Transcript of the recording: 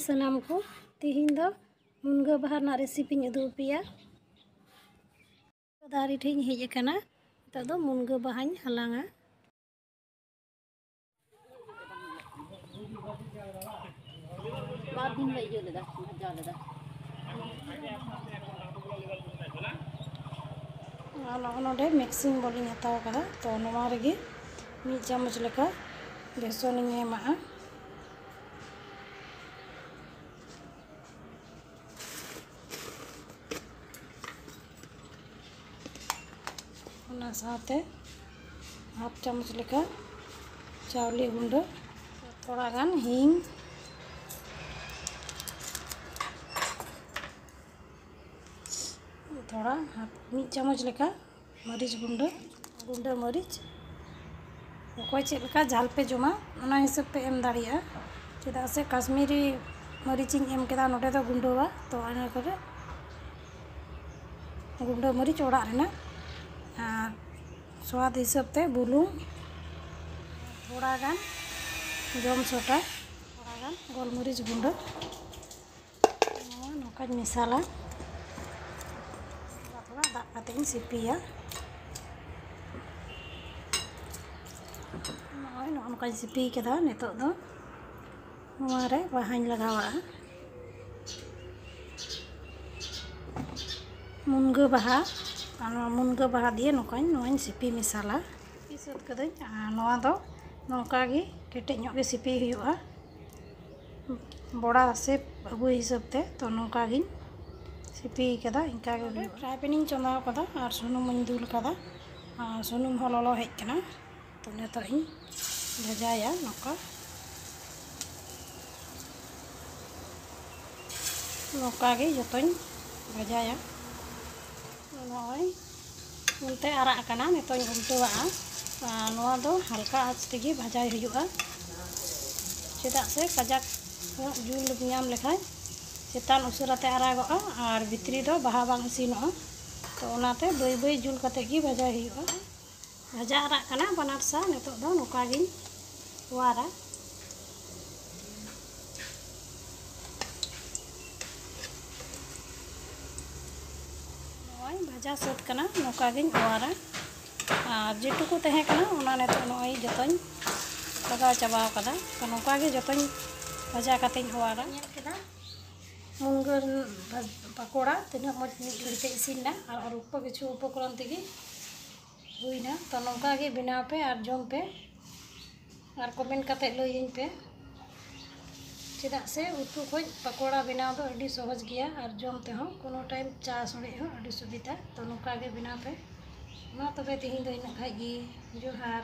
सनाम को तिहिन दो मुनगा बाहा ना रेसिपी उदुग पेया। दारी ठेन हेज अकाना नितोग दो मुनगा बाहाñ हालांगा। नोडे मिक्सिंग बोलिंग हताव कदा तो नोवा रेगे 1 चामच लेका बेसन एमा। साथे हाफ चामच लेका चावली गुंडा थोड़ा गान हिंग थोड़ा 1 चामच लेका मरीच गुंडा मरीच अकोय चेद लेका झाल पे जमा ओना हिसाब पे एम दाड़िया चेदा से काश्मीरी मरीच एम केदा नोडे दो गुंडा तो अना करे गुंडा मरीच ओड़ा रेना और स्वाद हिसाब ते बुलुंग थोड़ा गान जम सोटा थोड़ा गान गोलमरीच गुंडा नौका मिसाला थोड़ा दाग काते सिपिया नौका सिपी केदा नितोग दो नोवा रे बाहाñ लगावा मुनगा बाहा मुनगा बाहा दिए नौका सिपी मिसाला सात कदई नोवा दो नौका गे केटेज ᱧᱚᱜ गे सिपी हुआ बड़ा से अगु हिसाब ते तो नौका गे सिपी कदा इनका गे फ्राई पैन चंदा कदा और सुनुम दुल कदा सुनुम हो ललो हेज कना तो नितो इन भजाया नौका गे जतोñ भजाया नय उनते आराग कना नितोñ उल्टोवा नोवा दो हल्का आँच तेगे भजाय हुआ चेदा से कजाक जुल नाम लेखाय चेतान उसराते आरागोगा और भितरी दो बाहा बांग इसिनोगा तो ओनाते बई बई जुल कते गी भजाय हुआ भजा आराग कना बानार सा नितोग दो नौका गिन वारा भजा सात कना नौका गिन वारा और जेटुकु तहे कना ओना नितो नय जतोñ लगा चाबा कदा तो नौका गे जतोñ भजा कते होवारा केदा मुनगा पकोड़ा तिना मज मिद घड़ीते इसिनना और उप किछु उपकरण तेगे हुईना तो नौका गे बनाव पे और जम पे और कमेंट कते लईइन पे चेदा से उतु खोज पकोड़ा बनाव दो अड़ी सहज गया और जम ते हो कोनो टाइम चा सड़े हो अड़ी सुविधा तो नौका गे बनाव पे मा तबे तिहिन दो इना खाई गी जोहार।